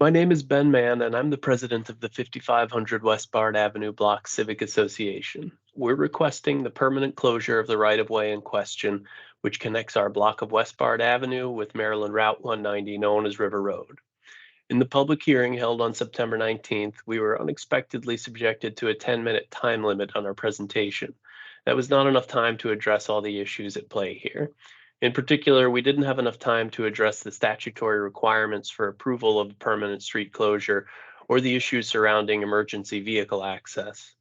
My name is Ben Mann, and I'm the president of the 5500 Westbard Avenue Block Civic Association. We're requesting the permanent closure of the right-of-way in question, which connects our block of Westbard Avenue with Maryland Route 190, known as River Road. In the public hearing held on September 19th, we were unexpectedly subjected to a 10-minute time limit on our presentation. That was not enough time to address all the issues at play here. In particular, we didn't have enough time to address the statutory requirements for approval of permanent street closure or the issues surrounding emergency vehicle access.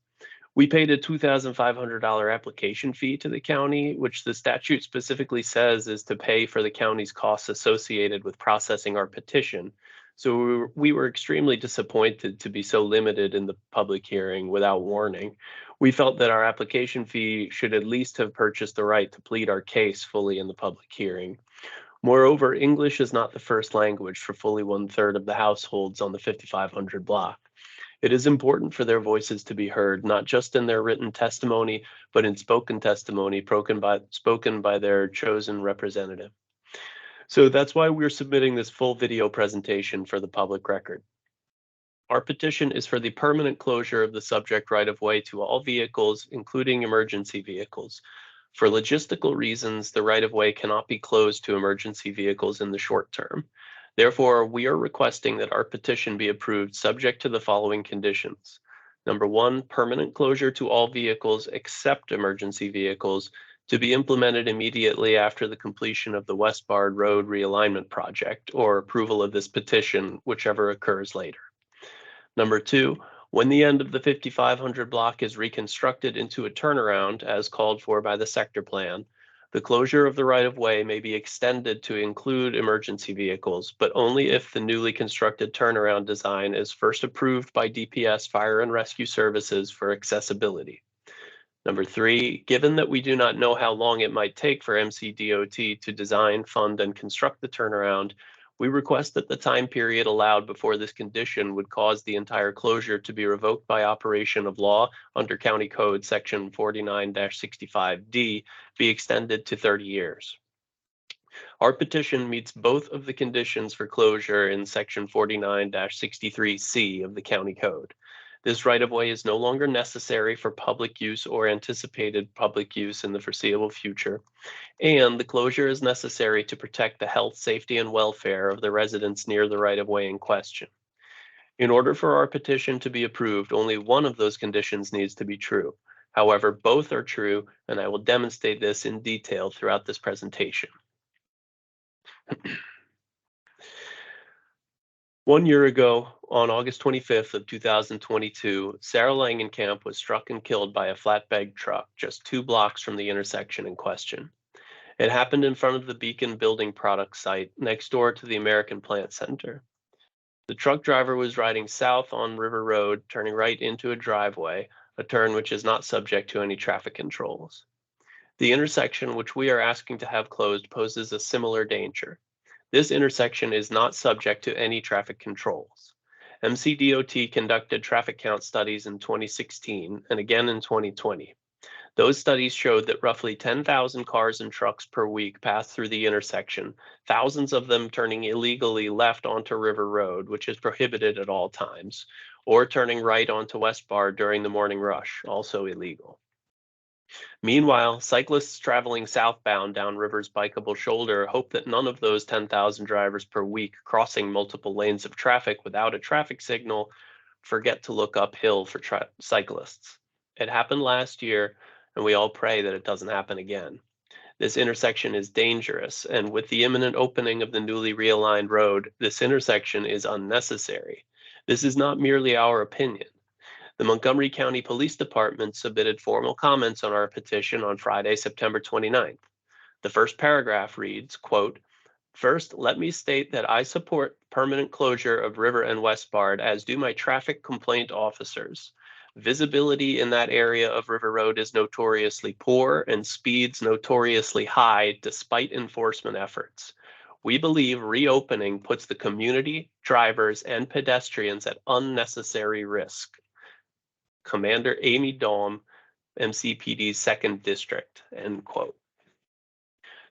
We paid a $2,500 application fee to the county, which the statute specifically says is to pay for the county's costs associated with processing our petition. So we were extremely disappointed to be so limited in the public hearing without warning. We felt that our application fee should at least have purchased the right to plead our case fully in the public hearing. Moreover, English is not the first language for fully 1/3 of the households on the 5500 block. It is important for their voices to be heard, not just in their written testimony, but in spoken testimony spoken by their chosen representative. So that's why we're submitting this full video presentation for the public record. Our petition is for the permanent closure of the subject right-of-way to all vehicles, including emergency vehicles. For logistical reasons, the right-of-way cannot be closed to emergency vehicles in the short term. Therefore, we are requesting that our petition be approved subject to the following conditions. Number one, permanent closure to all vehicles except emergency vehicles to be implemented immediately after the completion of the Westbard Road realignment project or approval of this petition, whichever occurs later. Number two, when the end of the 5500 block is reconstructed into a turnaround as called for by the sector plan, the closure of the right-of-way may be extended to include emergency vehicles, but only if the newly constructed turnaround design is first approved by DPS Fire and Rescue Services for accessibility. Number three, given that we do not know how long it might take for MCDOT to design, fund, and construct the turnaround, we request that the time period allowed before this condition would cause the entire closure to be revoked by operation of law under County Code Section 49-65D be extended to 30 years. Our petition meets both of the conditions for closure in Section 49-63C of the County Code. This right-of-way is no longer necessary for public use or anticipated public use in the foreseeable future, and the closure is necessary to protect the health, safety, and welfare of the residents near the right-of-way in question. In order for our petition to be approved, only one of those conditions needs to be true. However, both are true, and I will demonstrate this in detail throughout this presentation. 1 year ago, on August 25th of 2022, Sarah Langenkamp was struck and killed by a flatbed truck just 2 blocks from the intersection in question. It happened in front of the Beacon Building Products site next door to the American Plant Center. The truck driver was riding south on River Road, turning right into a driveway, a turn which is not subject to any traffic controls. The intersection which we are asking to have closed poses a similar danger. This intersection is not subject to any traffic controls. MCDOT conducted traffic count studies in 2016 and again in 2020. Those studies showed that roughly 10,000 cars and trucks per week pass through the intersection, thousands of them turning illegally left onto River Road, which is prohibited at all times, or turning right onto Westbard during the morning rush, also illegal. Meanwhile, cyclists traveling southbound down River's bikeable shoulder hope that none of those 10,000 drivers per week crossing multiple lanes of traffic without a traffic signal forget to look uphill for cyclists. It happened last year, and we all pray that it doesn't happen again. This intersection is dangerous, and with the imminent opening of the newly realigned road, this intersection is unnecessary. This is not merely our opinion. The Montgomery County Police Department submitted formal comments on our petition on Friday, September 29th. The first paragraph reads, quote, "First, let me state that I support permanent closure of River and Westbard, as do my traffic complaint officers. Visibility in that area of River Road is notoriously poor and speeds notoriously high despite enforcement efforts. We believe reopening puts the community, drivers, and pedestrians at unnecessary risk. Commander Amy Daum, MCPD's 2nd District," end quote.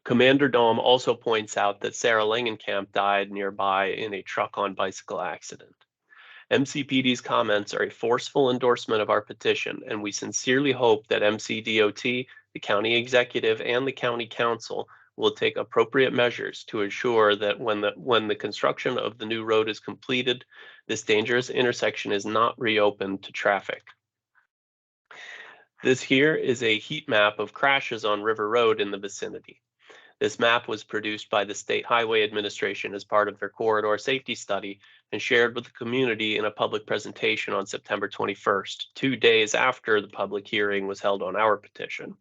Commander Dahm also points out that Sarah Langenkamp died nearby in a truck-on-bicycle accident. MCPD's comments are a forceful endorsement of our petition, and we sincerely hope that MCDOT, the county executive, and the county council will take appropriate measures to ensure that when the construction of the new road is completed, this dangerous intersection is not reopened to traffic. This here is a heat map of crashes on River Road in the vicinity. This map was produced by the State Highway Administration as part of their corridor safety study and shared with the community in a public presentation on September 21st, 2 days after the public hearing was held on our petition.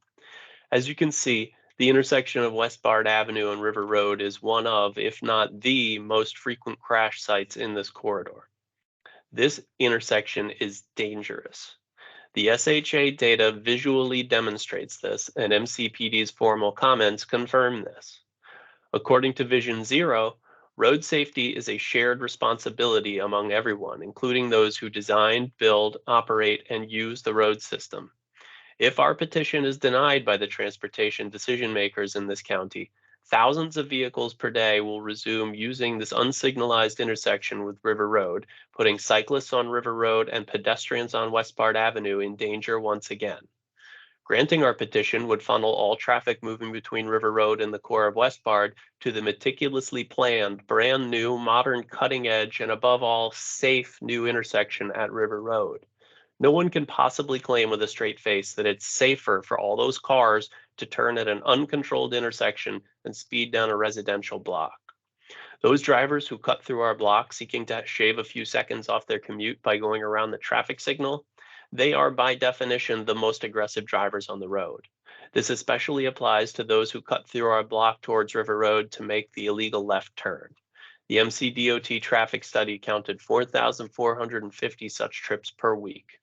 As you can see, the intersection of Westbard Avenue and River Road is one of, if not the most frequent crash sites in this corridor. This intersection is dangerous. The SHA data visually demonstrates this, and MCPD's formal comments confirm this. According to Vision Zero, road safety is a shared responsibility among everyone, including those who design, build, operate, and use the road system. If our petition is denied by the transportation decision makers in this county, thousands of vehicles per day will resume using this unsignalized intersection with River Road, putting cyclists on River Road and pedestrians on Westbard Avenue in danger once again. Granting our petition would funnel all traffic moving between River Road and the core of Westbard to the meticulously planned, brand new, modern, cutting edge, and above all, safe new intersection at River Road. No one can possibly claim with a straight face that it's safer for all those cars to turn at an uncontrolled intersection and speed down a residential block. Those drivers who cut through our block seeking to shave a few seconds off their commute by going around the traffic signal, they are by definition the most aggressive drivers on the road. This especially applies to those who cut through our block towards River Road to make the illegal left turn. The MCDOT traffic study counted 4,450 such trips per week.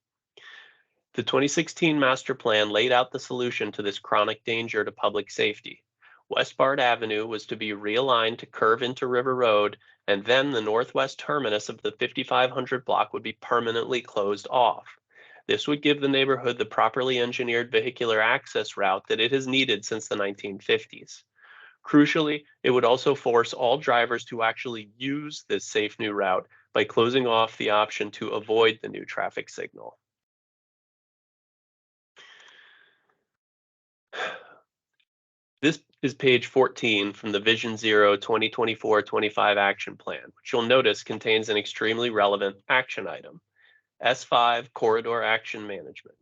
The 2016 master plan laid out the solution to this chronic danger to public safety. Westbard Avenue was to be realigned to curve into River Road, and then the northwest terminus of the 5500 block would be permanently closed off. This would give the neighborhood the properly engineered vehicular access route that it has needed since the 1950s. Crucially, it would also force all drivers to actually use this safe new route by closing off the option to avoid the new traffic signal. This is page 14 from the Vision Zero 2024-25 action plan, which you'll notice contains an extremely relevant action item, S5 Corridor Action Management.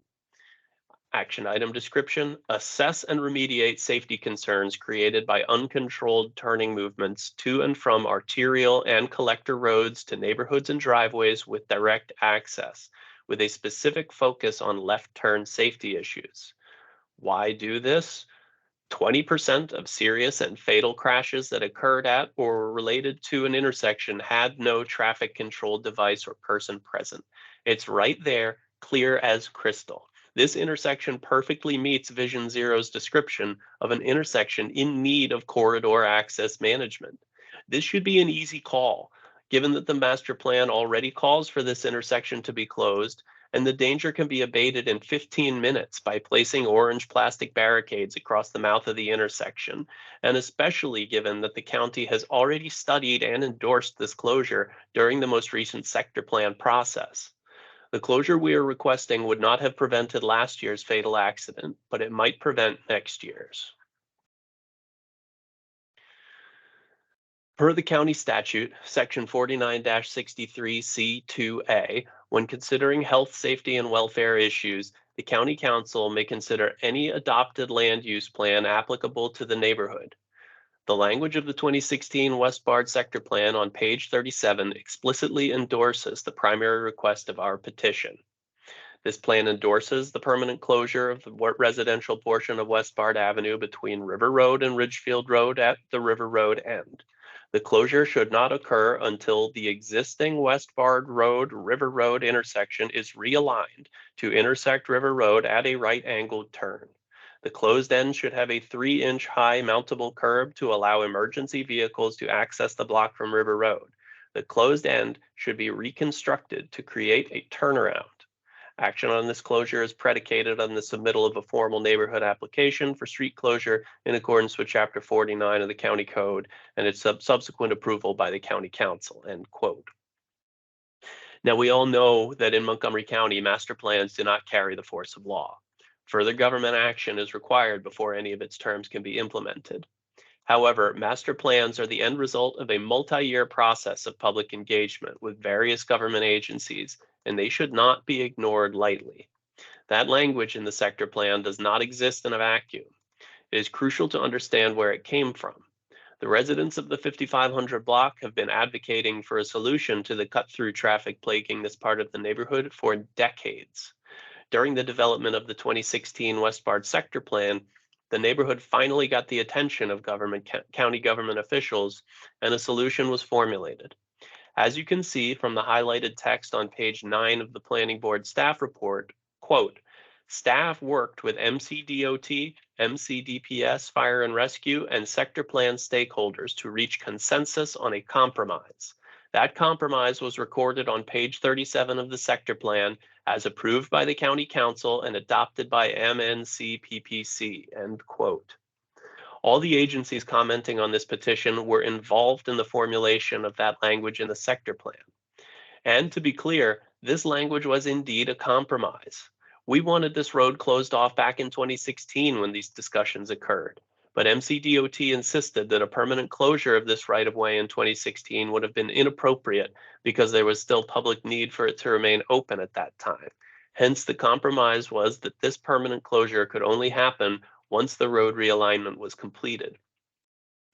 Action item description: assess and remediate safety concerns created by uncontrolled turning movements to and from arterial and collector roads to neighborhoods and driveways with direct access, with a specific focus on left turn safety issues. Why do this? 20% of serious and fatal crashes that occurred at or were related to an intersection had no traffic control device or person present. It's right there, clear as crystal. This intersection perfectly meets Vision Zero's description of an intersection in need of corridor access management. This should be an easy call, given that the master plan already calls for this intersection to be closed, and the danger can be abated in 15 minutes by placing orange plastic barricades across the mouth of the intersection, and especially given that the county has already studied and endorsed this closure during the most recent sector plan process. The closure we are requesting would not have prevented last year's fatal accident, but it might prevent next year's. Per the county statute, section 49-63C2A, when considering health, safety, and welfare issues, the county council may consider any adopted land use plan applicable to the neighborhood. The language of the 2016 Westbard Sector Plan on page 37 explicitly endorses the primary request of our petition. This plan endorses the permanent closure of the residential portion of Westbard Avenue between River Road and Ridgefield Road at the River Road end. The closure should not occur until the existing Westbard Road River Road intersection is realigned to intersect River Road at a right-angled turn. The closed end should have a 3-inch high mountable curb to allow emergency vehicles to access the block from River Road. The closed end should be reconstructed to create a turnaround. Action on this closure is predicated on the submittal of a formal neighborhood application for street closure in accordance with Chapter 49 of the County Code and its subsequent approval by the County Council, end quote. Now, we all know that in Montgomery County, master plans do not carry the force of law. Further government action is required before any of its terms can be implemented. However, master plans are the end result of a multi-year process of public engagement with various government agencies, and they should not be ignored lightly. That language in the sector plan does not exist in a vacuum. It is crucial to understand where it came from. The residents of the 5500 block have been advocating for a solution to the cut-through traffic plaguing this part of the neighborhood for decades. During the development of the 2016 Westbard sector plan, the neighborhood finally got the attention of county government officials, and a solution was formulated. As you can see from the highlighted text on page 9 of the Planning Board staff report, quote, staff worked with MCDOT, MCDPS, Fire and Rescue, and sector plan stakeholders to reach consensus on a compromise. That compromise was recorded on page 37 of the sector plan as approved by the County Council and adopted by MNCPPC, end quote. All the agencies commenting on this petition were involved in the formulation of that language in the sector plan. And to be clear, this language was indeed a compromise. We wanted this road closed off back in 2016 when these discussions occurred, but MCDOT insisted that a permanent closure of this right-of-way in 2016 would have been inappropriate because there was still public need for it to remain open at that time. Hence, the compromise was that this permanent closure could only happen once the road realignment was completed.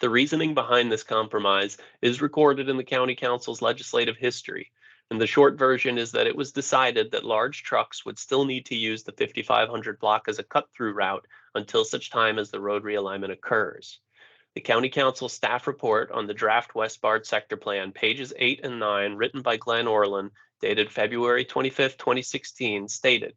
The reasoning behind this compromise is recorded in the County Council's legislative history, and the short version is that it was decided that large trucks would still need to use the 5500 block as a cut-through route until such time as the road realignment occurs. The County Council staff report on the draft Westbard sector plan, pages 8 and 9, written by Glenn Orland, dated February 25, 2016, stated,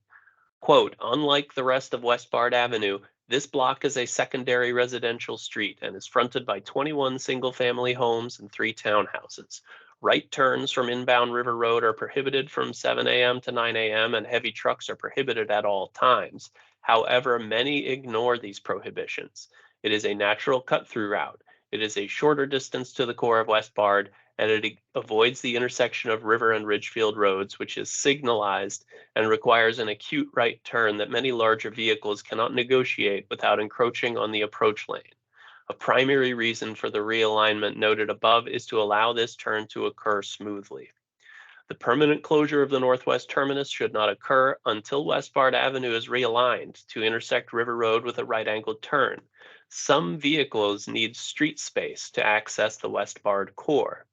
quote, unlike the rest of Westbard Avenue, this block is a secondary residential street and is fronted by 21 single-family homes and 3 townhouses. Right turns from inbound River Road are prohibited from 7 a.m. to 9 a.m. and heavy trucks are prohibited at all times. However, many ignore these prohibitions. It is a natural cut-through route. It is a shorter distance to the core of Westbard, and it avoids the intersection of River and Ridgefield roads, which is signalized and requires an acute right turn that many larger vehicles cannot negotiate without encroaching on the approach lane. A primary reason for the realignment noted above is to allow this turn to occur smoothly. The permanent closure of the northwest terminus should not occur until Westbard Avenue is realigned to intersect River Road with a right-angled turn. Some vehicles need street space to access the Westbard core.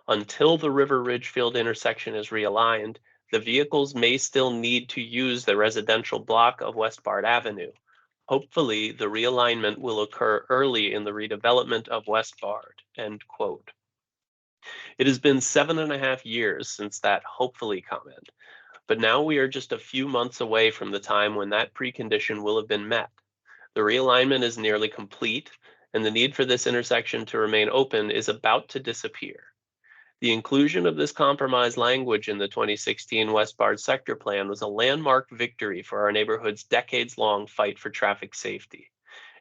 Until the River Ridgefield intersection is realigned, the vehicles may still need to use the residential block of Westbard Avenue. Hopefully, the realignment will occur early in the redevelopment of Westbard, end quote. It has been 7.5 years since that hopefully comment, but now we are just a few months away from the time when that precondition will have been met. The realignment is nearly complete, and the need for this intersection to remain open is about to disappear. The inclusion of this compromise language in the 2016 Westbard sector plan was a landmark victory for our neighborhood's decades-long fight for traffic safety.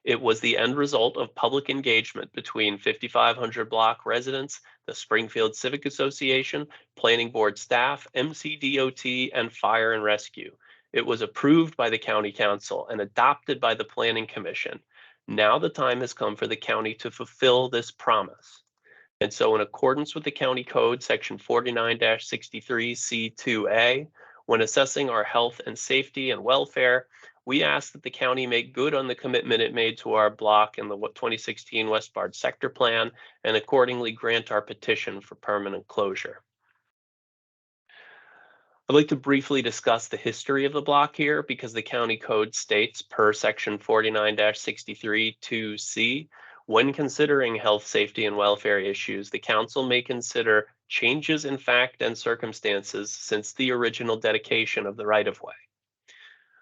It was the end result of public engagement between 5500 block residents, the Springfield Civic Association, Planning Board staff, MCDOT, and Fire and Rescue. It was approved by the County Council and adopted by the Planning Commission. Now the time has come for the county to fulfill this promise. And so in accordance with the County Code, Section 49-63C2A, when assessing our health and safety and welfare, we ask that the county make good on the commitment it made to our block in the 2016 Westbard sector plan and accordingly grant our petition for permanent closure. I'd like to briefly discuss the history of the block here because the County Code states per Section 49-63-2C, when considering health, safety, and welfare issues, the council may consider changes in fact and circumstances since the original dedication of the right-of-way.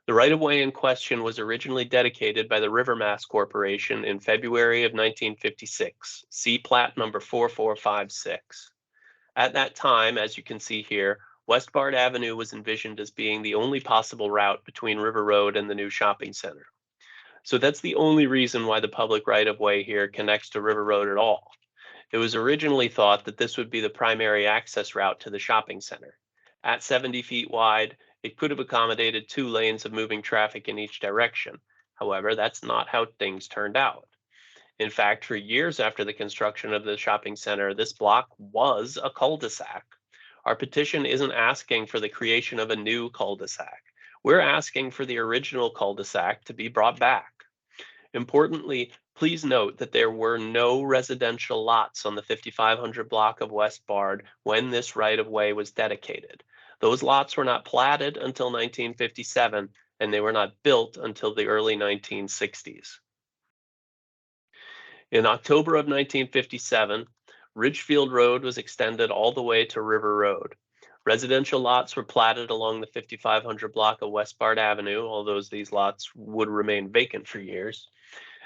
The right-of-way in question was originally dedicated by the River Mass Corporation in February of 1956, see plat number 4456. At that time, as you can see here, Westbard Avenue was envisioned as being the only possible route between River Road and the new shopping center. So that's the only reason why the public right-of-way here connects to River Road at all. It was originally thought that this would be the primary access route to the shopping center. At 70 feet wide, it could have accommodated 2 lanes of moving traffic in each direction. However, that's not how things turned out. In fact, for years after the construction of the shopping center, this block was a cul-de-sac. Our petition isn't asking for the creation of a new cul-de-sac. We're asking for the original cul-de-sac to be brought back. Importantly, please note that there were no residential lots on the 5500 block of Westbard when this right-of-way was dedicated. Those lots were not platted until 1957, and they were not built until the early 1960s. In October of 1957, Ridgefield Road was extended all the way to River Road. Residential lots were platted along the 5500 block of Westbard Avenue, although these lots would remain vacant for years,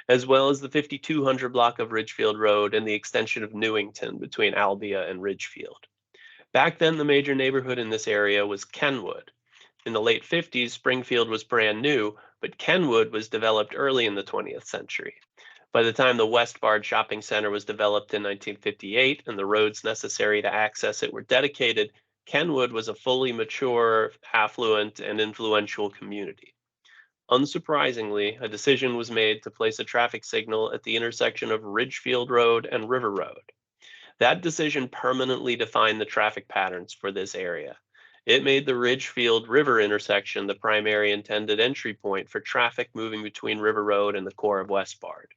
as well as the 5200 block of Ridgefield Road and the extension of Newington between Albia and Ridgefield. Back then, the major neighborhood in this area was Kenwood. In the late 50s, Springfield was brand new, but Kenwood was developed early in the 20th century. By the time the Westbard Shopping Center was developed in 1958 and the roads necessary to access it were dedicated, Kenwood was a fully mature, affluent, and influential community. Unsurprisingly, a decision was made to place a traffic signal at the intersection of Ridgefield Road and River Road. That decision permanently defined the traffic patterns for this area. It made the Ridgefield River intersection the primary intended entry point for traffic moving between River Road and the core of Westbard.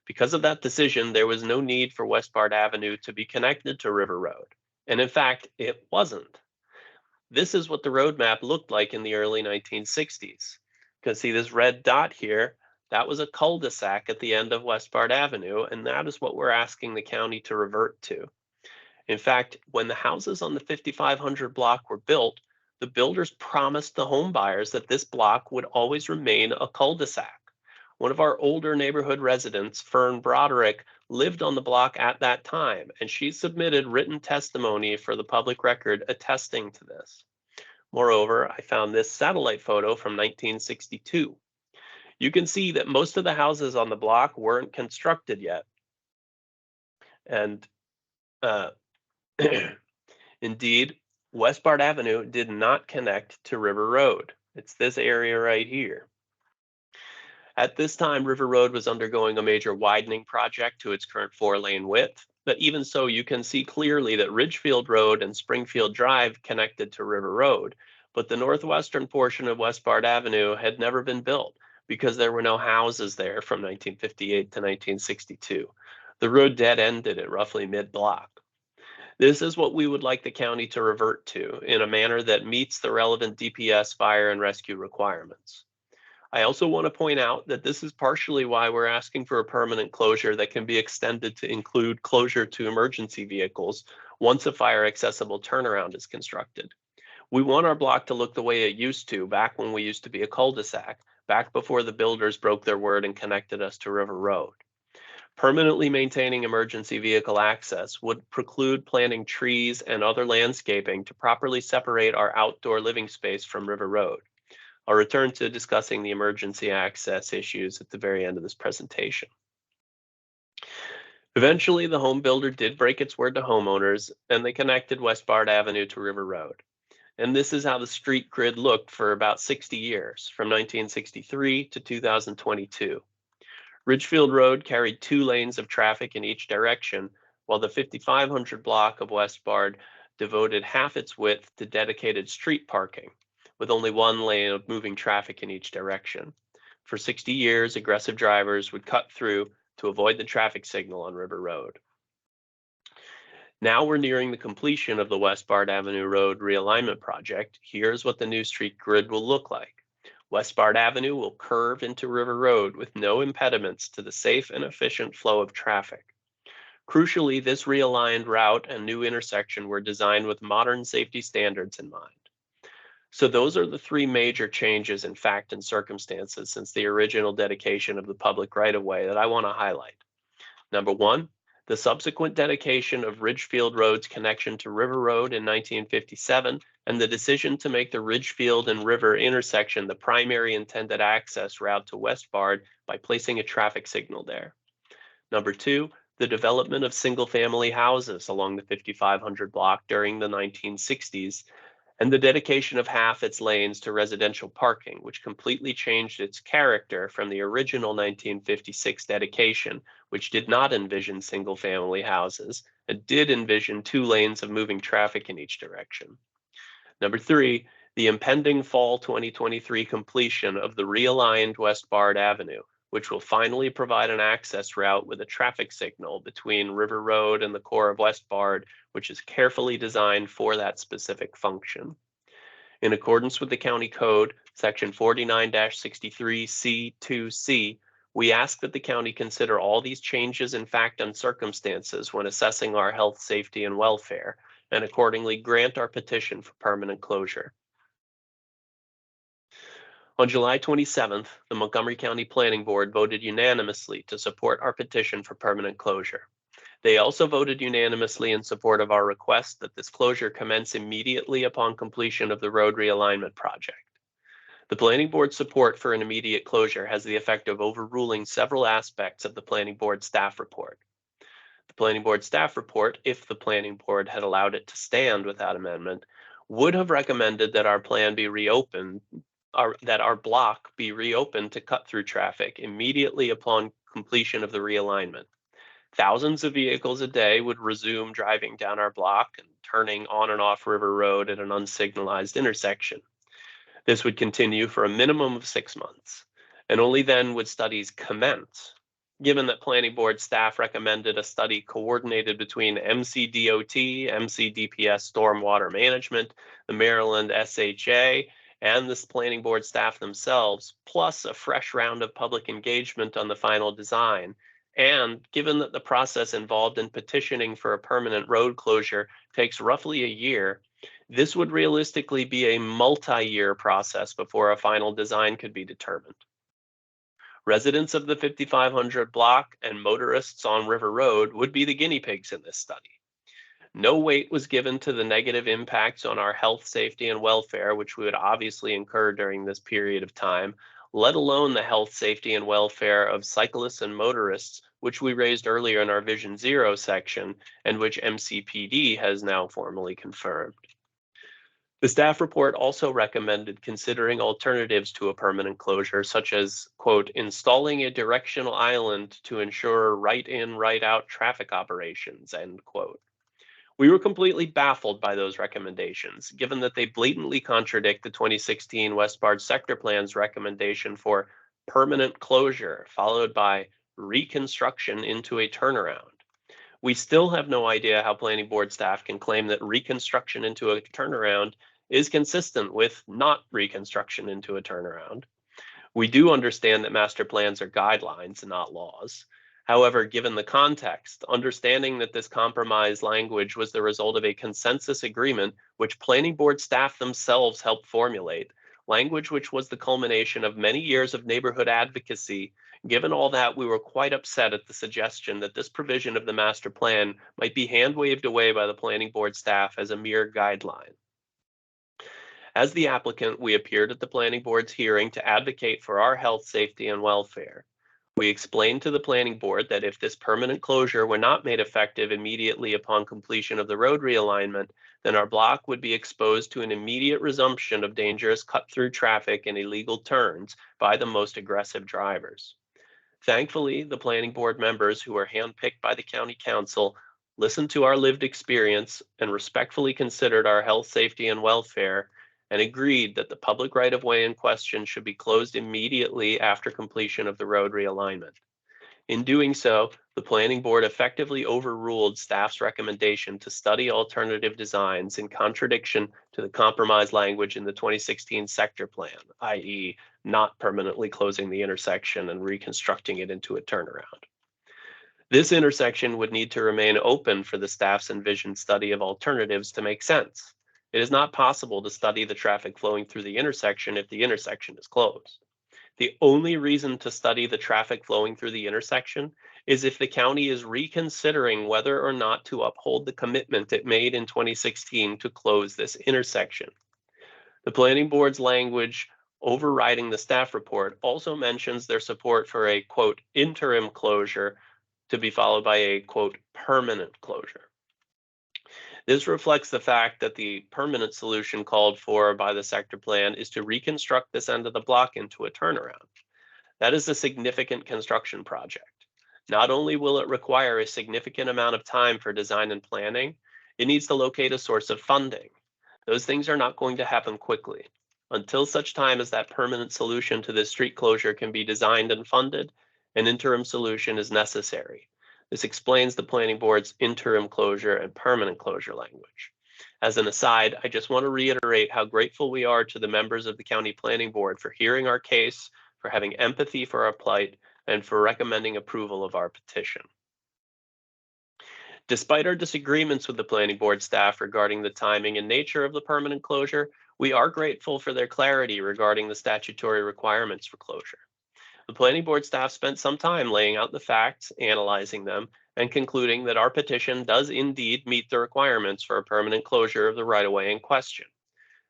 Because of that decision, there was no need for Westbard Avenue to be connected to River Road. And in fact, it wasn't. This is what the roadmap looked like in the early 1960s. You can see this red dot here. That was a cul-de-sac at the end of Westbard Avenue, and that is what we're asking the county to revert to. In fact, when the houses on the 5500 block were built, the builders promised the home buyers that this block would always remain a cul-de-sac. One of our older neighborhood residents, Fern Broderick, lived on the block at that time, and she submitted written testimony for the public record attesting to this. Moreover, I found this satellite photo from 1962. You can see that most of the houses on the block weren't constructed yet. And indeed, Westbard Avenue did not connect to River Road. It's this area right here. At this time, River Road was undergoing a major widening project to its current 4-lane width, but even so, you can see clearly that Ridgefield Road and Springfield Drive connected to River Road, but the northwestern portion of Westbard Avenue had never been built because there were no houses there from 1958 to 1962. The road dead-ended at roughly mid-block. This is what we would like the county to revert to in a manner that meets the relevant DPS fire and rescue requirements. I also want to point out that this is partially why we're asking for a permanent closure that can be extended to include closure to emergency vehicles once a fire accessible turnaround is constructed. We want our block to look the way it used to back when we used to be a cul-de-sac, back before the builders broke their word and connected us to River Road. Permanently maintaining emergency vehicle access would preclude planting trees and other landscaping to properly separate our outdoor living space from River Road. I'll return to discussing the emergency access issues at the very end of this presentation. Eventually, the home builder did break its word to homeowners, and they connected Westbard Avenue to River Road. And this is how the street grid looked for about 60 years, from 1963 to 2022. Ridgefield Road carried 2 lanes of traffic in each direction, while the 5500 block of Westbard devoted half its width to dedicated street parking, with only 1 lane of moving traffic in each direction. For 60 years, aggressive drivers would cut through to avoid the traffic signal on River Road. Now we're nearing the completion of the Westbard Avenue Road realignment project. Here's what the new street grid will look like. Westbard Avenue will curve into River Road with no impediments to the safe and efficient flow of traffic. Crucially, this realigned route and new intersection were designed with modern safety standards in mind. So those are the 3 major changes in fact and circumstances since the original dedication of the public right-of-way that I want to highlight. Number 1, the subsequent dedication of Ridgefield Road's connection to River Road in 1957 and the decision to make the Ridgefield and River intersection the primary intended access route to Westbard by placing a traffic signal there. Number two, the development of single-family houses along the 5500 block during the 1960s, and the dedication of half its lanes to residential parking, which completely changed its character from the original 1956 dedication, which did not envision single-family houses and did envision 2 lanes of moving traffic in each direction. Number three, the impending fall 2023 completion of the realigned Westbard Avenue, which will finally provide an access route with a traffic signal between River Road and the core of Westbard, which is carefully designed for that specific function. In accordance with the County Code, Section 49-63C2C, we ask that the county consider all these changes in fact and circumstances when assessing our health, safety, and welfare, and accordingly grant our petition for permanent closure. On July 27th, the Montgomery County Planning Board voted unanimously to support our petition for permanent closure. They also voted unanimously in support of our request that this closure commence immediately upon completion of the road realignment project. The Planning Board's support for an immediate closure has the effect of overruling several aspects of the Planning Board staff report. The Planning Board staff report, if the Planning Board had allowed it to stand without amendment, would have recommended that our plan be reopened, that our block be reopened to cut-through traffic immediately upon completion of the realignment. Thousands of vehicles a day would resume driving down our block and turning on and off River Road at an unsignalized intersection. This would continue for a minimum of 6 months, and only then would studies commence. Given that Planning Board staff recommended a study coordinated between MCDOT, MCDPS Stormwater Management, the Maryland SHA, and the Planning Board staff themselves, plus a fresh round of public engagement on the final design, and given that the process involved in petitioning for a permanent road closure takes roughly a year, this would realistically be a multi-year process before a final design could be determined. Residents of the 5500 block and motorists on River Road would be the guinea pigs in this study. No weight was given to the negative impacts on our health, safety, and welfare, which we would obviously incur during this period of time, let alone the health, safety, and welfare of cyclists and motorists, which we raised earlier in our Vision Zero section, and which MCPD has now formally confirmed. The staff report also recommended considering alternatives to a permanent closure, such as, quote, installing a directional island to ensure right-in, right-out traffic operations, end quote. We were completely baffled by those recommendations, given that they blatantly contradict the 2016 Westbard Sector Plan's recommendation for permanent closure, followed by reconstruction into a turnaround. We still have no idea how Planning Board staff can claim that reconstruction into a turnaround is consistent with not reconstruction into a turnaround. We do understand that master plans are guidelines and not laws. However, given the context, understanding that this compromise language was the result of a consensus agreement which Planning Board staff themselves helped formulate, language which was the culmination of many years of neighborhood advocacy, given all that, we were quite upset at the suggestion that this provision of the master plan might be hand-waved away by the Planning Board staff as a mere guideline. As the applicant, we appeared at the Planning Board's hearing to advocate for our health, safety, and welfare. We explained to the Planning Board that if this permanent closure were not made effective immediately upon completion of the road realignment, then our block would be exposed to an immediate resumption of dangerous cut-through traffic and illegal turns by the most aggressive drivers. Thankfully, the Planning Board members who were handpicked by the County Council listened to our lived experience and respectfully considered our health, safety, and welfare, and agreed that the public right-of-way in question should be closed immediately after completion of the road realignment. In doing so, the Planning Board effectively overruled staff's recommendation to study alternative designs in contradiction to the compromise language in the 2016 sector plan, i.e., not permanently closing the intersection and reconstructing it into a turnaround. This intersection would need to remain open for the staff's envisioned study of alternatives to make sense. It is not possible to study the traffic flowing through the intersection if the intersection is closed. The only reason to study the traffic flowing through the intersection is if the county is reconsidering whether or not to uphold the commitment it made in 2016 to close this intersection. The planning board's language overriding the staff report also mentions their support for a, quote, interim closure to be followed by a, quote, permanent closure. This reflects the fact that the permanent solution called for by the sector plan is to reconstruct this end of the block into a turnaround. That is a significant construction project. Not only will it require a significant amount of time for design and planning, it needs to locate a source of funding. Those things are not going to happen quickly. Until such time as that permanent solution to this street closure can be designed and funded, an interim solution is necessary. This explains the planning board's interim closure and permanent closure language. As an aside, I just want to reiterate how grateful we are to the members of the county planning board for hearing our case, for having empathy for our plight, and for recommending approval of our petition. Despite our disagreements with the planning board staff regarding the timing and nature of the permanent closure, we are grateful for their clarity regarding the statutory requirements for closure. The planning board staff spent some time laying out the facts, analyzing them, and concluding that our petition does indeed meet the requirements for a permanent closure of the right-of-way in question.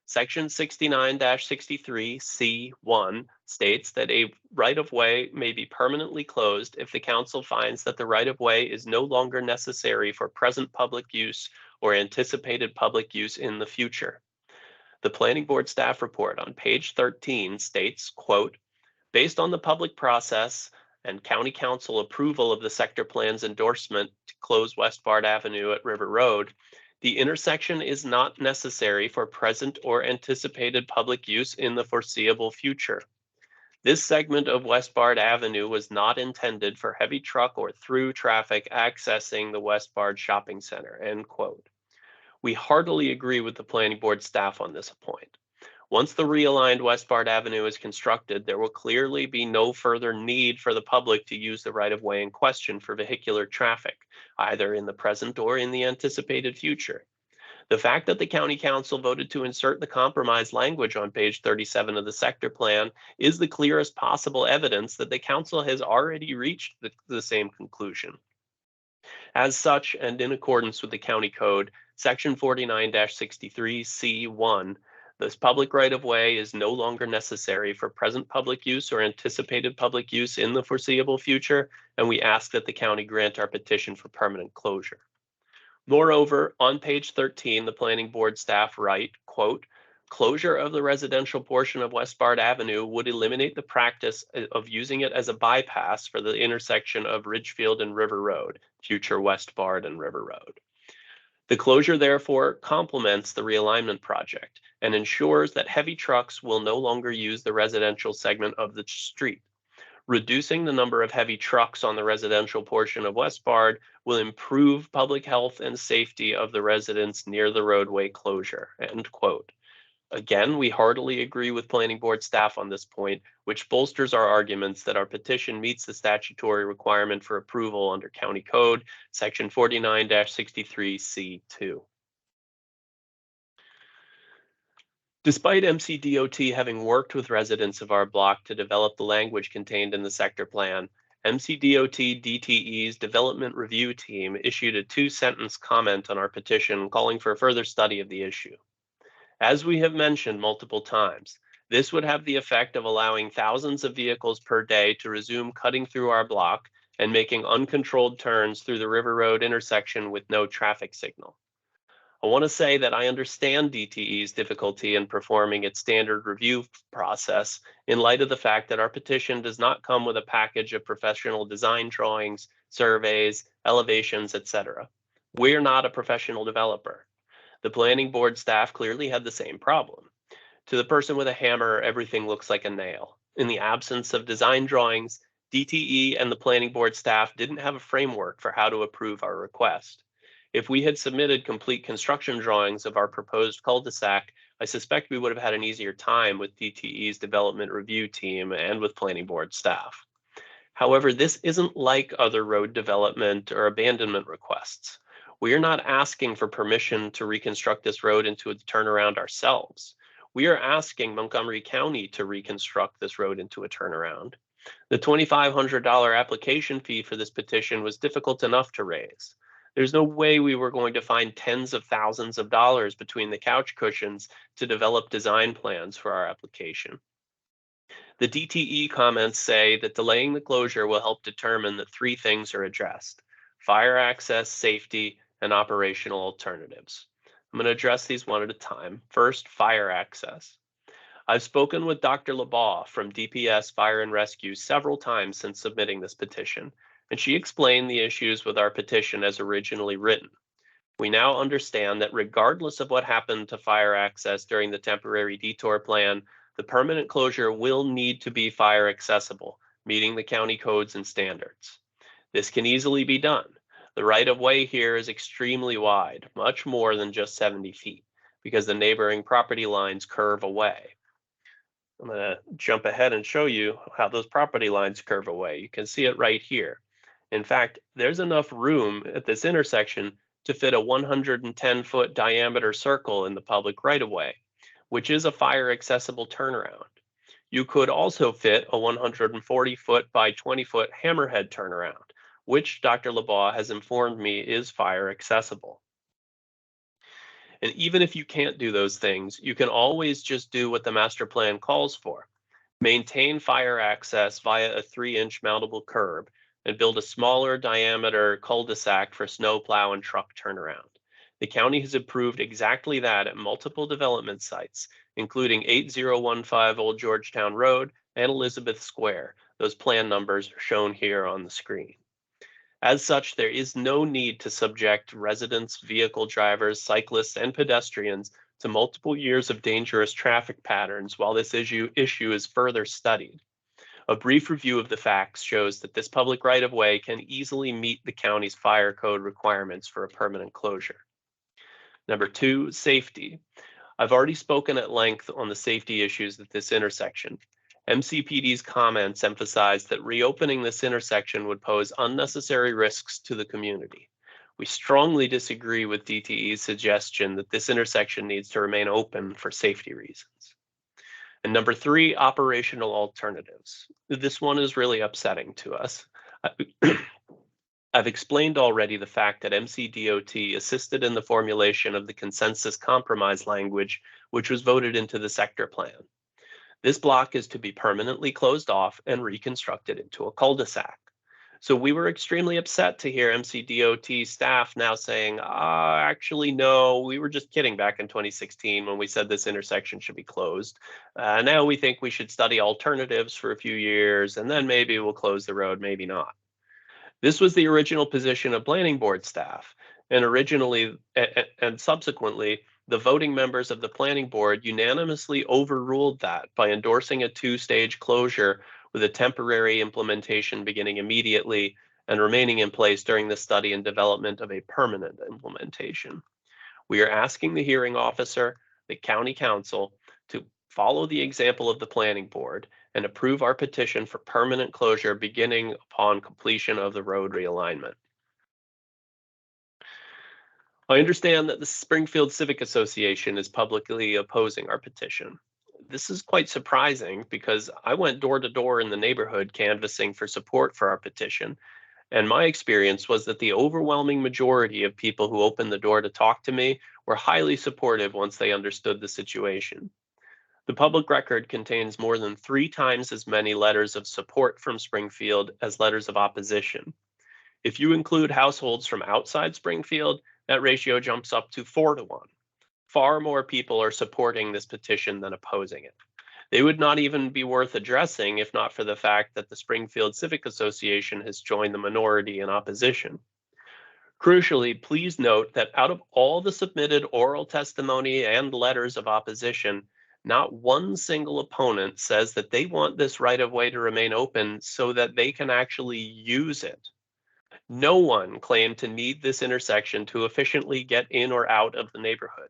Section 69-63C1 states that a right-of-way may be permanently closed if the council finds that the right-of-way is no longer necessary for present public use or anticipated public use in the future. The planning board staff report on page 13 states, quote, based on the public process and county council approval of the sector plan's endorsement to close Westbard Avenue at River Road, the intersection is not necessary for present or anticipated public use in the foreseeable future. This segment of Westbard Avenue was not intended for heavy truck or through traffic accessing the Westbard Shopping Center, end quote. We heartily agree with the planning board staff on this point. Once the realigned Westbard Avenue is constructed, there will clearly be no further need for the public to use the right-of-way in question for vehicular traffic, either in the present or in the anticipated future. The fact that the county council voted to insert the compromise language on page 37 of the sector plan is the clearest possible evidence that the council has already reached the same conclusion. As such, and in accordance with the county code, section 49-63C1, this public right-of-way is no longer necessary for present public use or anticipated public use in the foreseeable future, and we ask that the county grant our petition for permanent closure. Moreover, on page 13, the planning board staff write, quote, closure of the residential portion of Westbard Avenue would eliminate the practice of using it as a bypass for the intersection of Ridgefield and River Road, future Westbard and River Road. The closure, therefore, complements the realignment project and ensures that heavy trucks will no longer use the residential segment of the street. Reducing the number of heavy trucks on the residential portion of Westbard will improve public health and safety of the residents near the roadway closure, end quote. Again, we heartily agree with planning board staff on this point, which bolsters our arguments that our petition meets the statutory requirement for approval under County Code, section 49-63C2. Despite MCDOT having worked with residents of our block to develop the language contained in the sector plan, MCDOT DTE's development review team issued a 2-sentence comment on our petition calling for further study of the issue. As we have mentioned multiple times, this would have the effect of allowing thousands of vehicles per day to resume cutting through our block and making uncontrolled turns through the River Road intersection with no traffic signal. I want to say that I understand DTE's difficulty in performing its standard review process in light of the fact that our petition does not come with a package of professional design drawings, surveys, elevations, etc. We're not a professional developer. The planning board staff clearly had the same problem. To the person with a hammer, everything looks like a nail. In the absence of design drawings, DTE and the planning board staff didn't have a framework for how to approve our request. If we had submitted complete construction drawings of our proposed cul-de-sac, I suspect we would have had an easier time with DTE's development review team and with planning board staff. However, this isn't like other road development or abandonment requests. We are not asking for permission to reconstruct this road into a turnaround ourselves. We are asking Montgomery County to reconstruct this road into a turnaround. The $2,500 application fee for this petition was difficult enough to raise. There's no way we were going to find tens of thousands of dollars between the couch cushions to develop design plans for our application. The DTE comments say that delaying the closure will help determine that three things are addressed: fire access, safety, and operational alternatives. I'm going to address these one at a time. First, fire access. I've spoken with Dr. Labaugh from DPS Fire and Rescue several times since submitting this petition, and she explained the issues with our petition as originally written. We now understand that regardless of what happened to fire access during the temporary detour plan, the permanent closure will need to be fire accessible, meeting the county codes and standards. This can easily be done. The right-of-way here is extremely wide, much more than just 70 feet, because the neighboring property lines curve away. I'm going to jump ahead and show you how those property lines curve away. You can see it right here. In fact, there's enough room at this intersection to fit a 110-foot diameter circle in the public right-of-way, which is a fire-accessible turnaround. You could also fit a 140-foot by 20-foot hammerhead turnaround, which Dr. Labaugh has informed me is fire-accessible. And even if you can't do those things, you can always just do what the master plan calls for. Maintain fire access via a 3-inch mountable curb and build a smaller diameter cul-de-sac for snowplow and truck turnaround. The county has approved exactly that at multiple development sites, including 8015 Old Georgetown Road and Elizabeth Square. Those plan numbers are shown here on the screen. As such, there is no need to subject residents, vehicle drivers, cyclists, and pedestrians to multiple years of dangerous traffic patterns while this issue is further studied. A brief review of the facts shows that this public right-of-way can easily meet the county's fire code requirements for a permanent closure. Number 2, safety. I've already spoken at length on the safety issues at this intersection. MCPD's comments emphasize that reopening this intersection would pose unnecessary risks to the community. We strongly disagree with DTE's suggestion that this intersection needs to remain open for safety reasons. And number 3, operational alternatives. This one is really upsetting to us. I've explained already the fact that MCDOT assisted in the formulation of the consensus compromise language, which was voted into the sector plan. This block is to be permanently closed off and reconstructed into a cul-de-sac. So we were extremely upset to hear MCDOT staff now saying, actually, no, we were just kidding back in 2016 when we said this intersection should be closed. Now we think we should study alternatives for a few years, and then maybe we'll close the road, maybe not. This was the original position of planning board staff, and originally and subsequently, the voting members of the planning board unanimously overruled that by endorsing a 2-stage closure with a temporary implementation beginning immediately and remaining in place during the study and development of a permanent implementation. We are asking the hearing officer, the county council, to follow the example of the planning board and approve our petition for permanent closure beginning upon completion of the road realignment. I understand that the Springfield Civic Association is publicly opposing our petition. This is quite surprising because I went door to door in the neighborhood canvassing for support for our petition, and my experience was that the overwhelming majority of people who opened the door to talk to me were highly supportive once they understood the situation. The public record contains more than 3 times as many letters of support from Springfield as letters of opposition. If you include households from outside Springfield, that ratio jumps up to 4-to-1. Far more people are supporting this petition than opposing it. They would not even be worth addressing if not for the fact that the Springfield Civic Association has joined the minority in opposition. Crucially, please note that out of all the submitted oral testimony and letters of opposition, not one single opponent says that they want this right-of-way to remain open so that they can actually use it. No one claimed to need this intersection to efficiently get in or out of the neighborhood.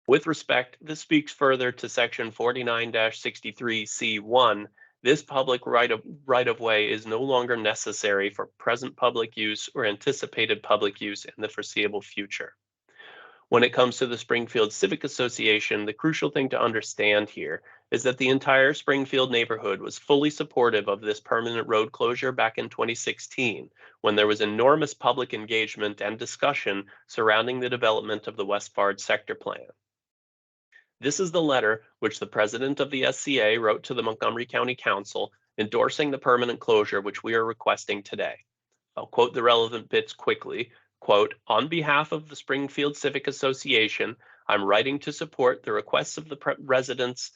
With respect, this speaks further to section 49-63C1. This public right-of-way is no longer necessary for present public use or anticipated public use in the foreseeable future. When it comes to the Springfield Civic Association, the crucial thing to understand here is that the entire Springfield neighborhood was fully supportive of this permanent road closure back in 2016, when there was enormous public engagement and discussion surrounding the development of the Westbard sector plan. This is the letter which the president of the SCA wrote to the Montgomery County Council endorsing the permanent closure which we are requesting today. I'll quote the relevant bits quickly. Quote, "On behalf of the Springfield Civic Association, I'm writing to support the requests of the residents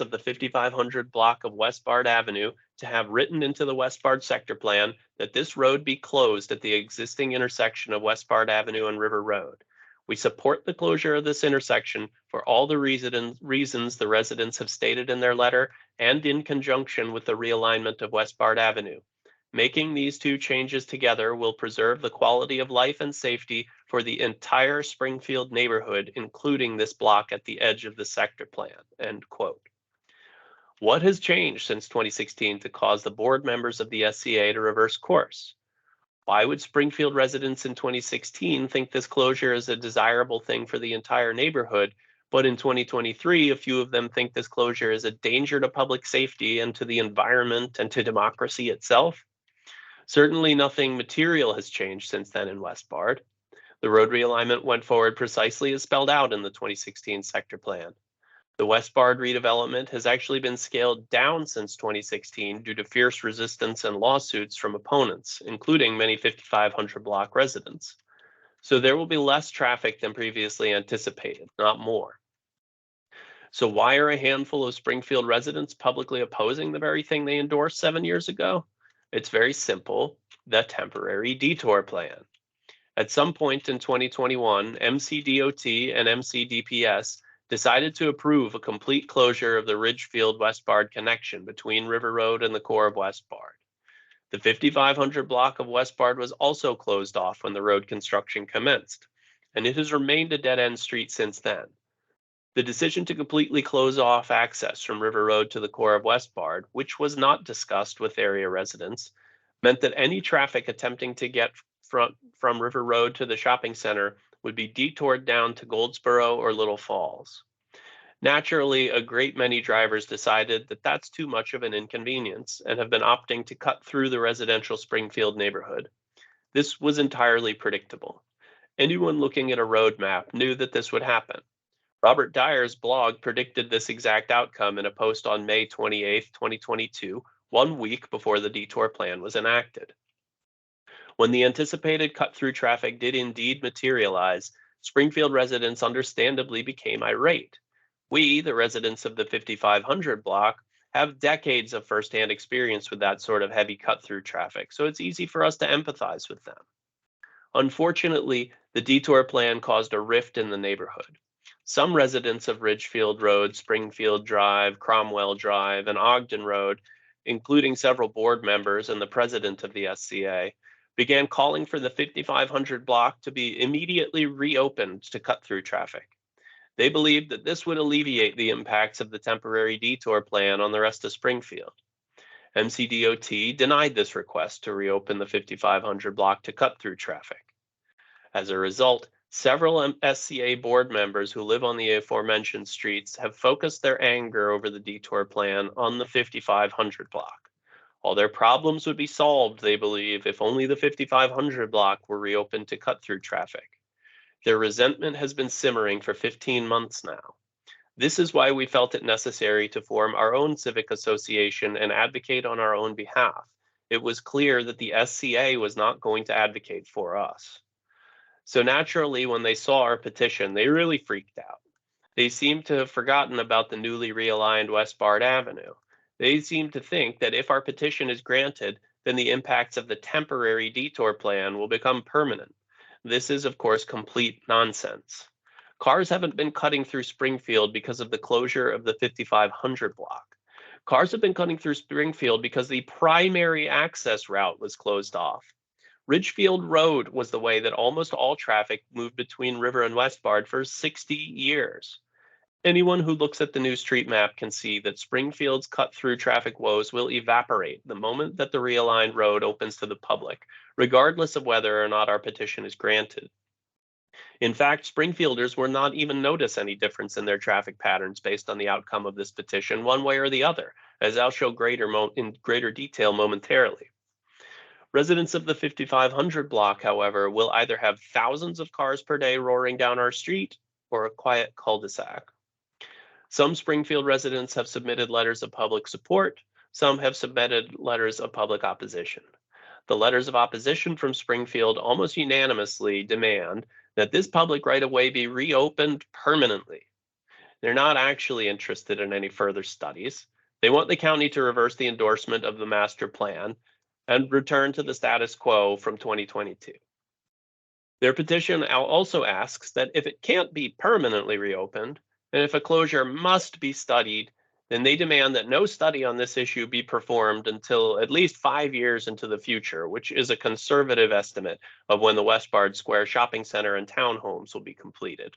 of the 5500 block of Westbard Avenue to have written into the Westbard sector plan that this road be closed at the existing intersection of Westbard Avenue and River Road. We support the closure of this intersection for all the reasons the residents have stated in their letter and in conjunction with the realignment of Westbard Avenue. Making these two changes together will preserve the quality of life and safety for the entire Springfield neighborhood, including this block at the edge of the sector plan." End quote. What has changed since 2016 to cause the board members of the SCA to reverse course? Why would Springfield residents in 2016 think this closure is a desirable thing for the entire neighborhood, but in 2023, a few of them think this closure is a danger to public safety and to the environment and to democracy itself? Certainly nothing material has changed since then in Westbard. The road realignment went forward precisely as spelled out in the 2016 sector plan. The Westbard redevelopment has actually been scaled down since 2016 due to fierce resistance and lawsuits from opponents, including many 5500 block residents. So there will be less traffic than previously anticipated, not more. So why are a handful of Springfield residents publicly opposing the very thing they endorsed 7 years ago? It's very simple: the temporary detour plan. At some point in 2021, MCDOT and MCDPS decided to approve a complete closure of the Ridgefield-Westbard connection between River Road and the core of Westbard. The 5500 block of Westbard was also closed off when the road construction commenced, and it has remained a dead-end street since then. The decision to completely close off access from River Road to the core of Westbard, which was not discussed with area residents, meant that any traffic attempting to get from River Road to the shopping center would be detoured down to Goldsboro or Little Falls. Naturally, a great many drivers decided that that's too much of an inconvenience and have been opting to cut through the residential Springfield neighborhood. This was entirely predictable. Anyone looking at a road map knew that this would happen. Robert Dyer's blog predicted this exact outcome in a post on May 28, 2022, 1 week before the detour plan was enacted. When the anticipated cut-through traffic did indeed materialize, Springfield residents understandably became irate. We, the residents of the 5500 block, have decades of firsthand experience with that sort of heavy cut-through traffic, so it's easy for us to empathize with them. Unfortunately, the detour plan caused a rift in the neighborhood. Some residents of Ridgefield Road, Springfield Drive, Cromwell Drive, and Ogden Road, including several board members and the president of the SCA, began calling for the 5500 block to be immediately reopened to cut through traffic. They believed that this would alleviate the impacts of the temporary detour plan on the rest of Springfield. MCDOT denied this request to reopen the 5500 block to cut through traffic. As a result, several SCA board members who live on the aforementioned streets have focused their anger over the detour plan on the 5500 block. All their problems would be solved, they believe, if only the 5500 block were reopened to cut through traffic. Their resentment has been simmering for 15 months now. This is why we felt it necessary to form our own civic association and advocate on our own behalf. It was clear that the SCA was not going to advocate for us. So naturally, when they saw our petition, they really freaked out. They seemed to have forgotten about the newly realigned Westbard Avenue. They seem to think that if our petition is granted, then the impacts of the temporary detour plan will become permanent. This is, of course, complete nonsense. Cars haven't been cutting through Springfield because of the closure of the 5500 block. Cars have been cutting through Springfield because the primary access route was closed off. Ridgefield Road was the way that almost all traffic moved between River and Westbard for 60 years. Anyone who looks at the new street map can see that Springfield's cut-through traffic woes will evaporate the moment that the realigned road opens to the public, regardless of whether or not our petition is granted. In fact, Springfielders will not even notice any difference in their traffic patterns based on the outcome of this petition, one way or the other, as I'll show in greater detail momentarily. Residents of the 5500 block, however, will either have thousands of cars per day roaring down our street or a quiet cul-de-sac. Some Springfield residents have submitted letters of public support. Some have submitted letters of public opposition. The letters of opposition from Springfield almost unanimously demand that this public right-of-way be reopened permanently. They're not actually interested in any further studies. They want the county to reverse the endorsement of the master plan and return to the status quo from 2022. Their petition also asks that if it can't be permanently reopened, and if a closure must be studied, then they demand that no study on this issue be performed until at least 5 years into the future, which is a conservative estimate of when the Westbard Square Shopping Center and townhomes will be completed.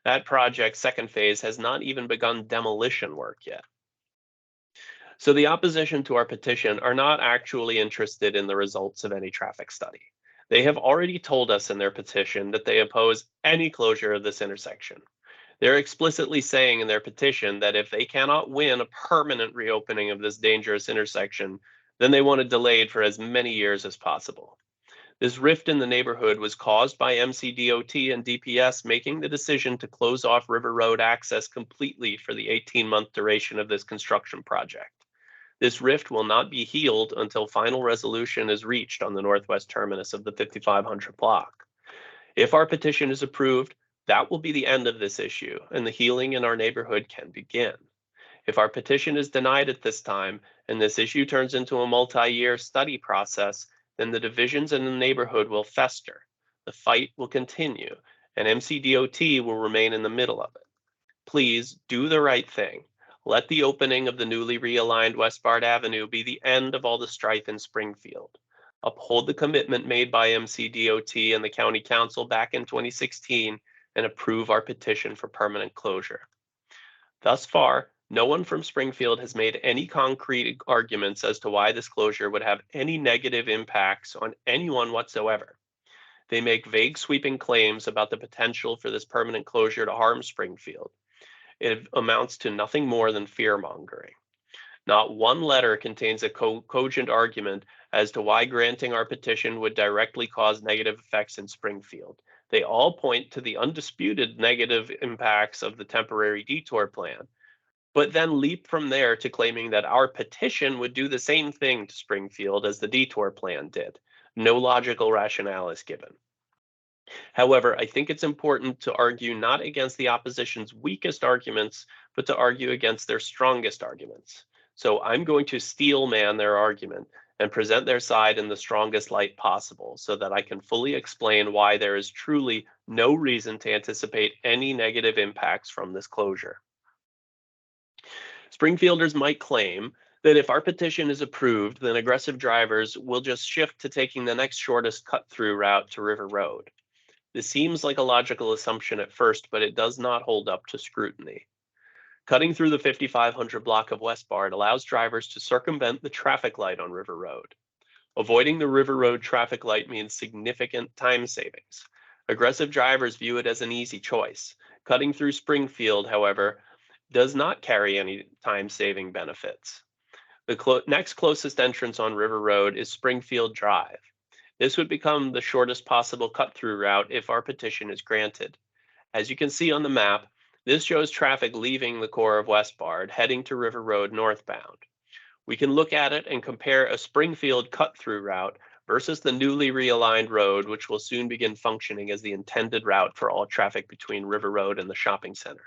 That project's second phase has not even begun demolition work yet. So the opposition to our petition are not actually interested in the results of any traffic study. They have already told us in their petition that they oppose any closure of this intersection. They're explicitly saying in their petition that if they cannot win a permanent reopening of this dangerous intersection, then they want it delayed for as many years as possible. This rift in the neighborhood was caused by MCDOT and DPS making the decision to close off River Road access completely for the 18-month duration of this construction project. This rift will not be healed until final resolution is reached on the northwest terminus of the 5500 block. If our petition is approved, that will be the end of this issue, and the healing in our neighborhood can begin. If our petition is denied at this time, and this issue turns into a multi-year study process, then the divisions in the neighborhood will fester. The fight will continue, and MCDOT will remain in the middle of it. Please do the right thing. Let the opening of the newly realigned Westbard Avenue be the end of all the strife in Springfield. Uphold the commitment made by MCDOT and the County Council back in 2016 and approve our petition for permanent closure. Thus far, no one from Springfield has made any concrete arguments as to why this closure would have any negative impacts on anyone whatsoever. They make vague sweeping claims about the potential for this permanent closure to harm Springfield. It amounts to nothing more than fear-mongering. Not one letter contains a cogent argument as to why granting our petition would directly cause negative effects in Springfield. They all point to the undisputed negative impacts of the temporary detour plan, but then leap from there to claiming that our petition would do the same thing to Springfield as the detour plan did. No logical rationale is given. However, I think it's important to argue not against the opposition's weakest arguments, but to argue against their strongest arguments. So I'm going to steelman their argument and present their side in the strongest light possible so that I can fully explain why there is truly no reason to anticipate any negative impacts from this closure. Springfielders might claim that if our petition is approved, then aggressive drivers will just shift to taking the next shortest cut-through route to River Road. This seems like a logical assumption at first, but it does not hold up to scrutiny. Cutting through the 5500 block of Westbard allows drivers to circumvent the traffic light on River Road. Avoiding the River Road traffic light means significant time savings. Aggressive drivers view it as an easy choice. Cutting through Springfield, however, does not carry any time-saving benefits. The next closest entrance on River Road is Springfield Drive. This would become the shortest possible cut-through route if our petition is granted. As you can see on the map, this shows traffic leaving the core of Westbard, heading to River Road northbound. We can look at it and compare a Springfield cut-through route versus the newly realigned road, which will soon begin functioning as the intended route for all traffic between River Road and the shopping center.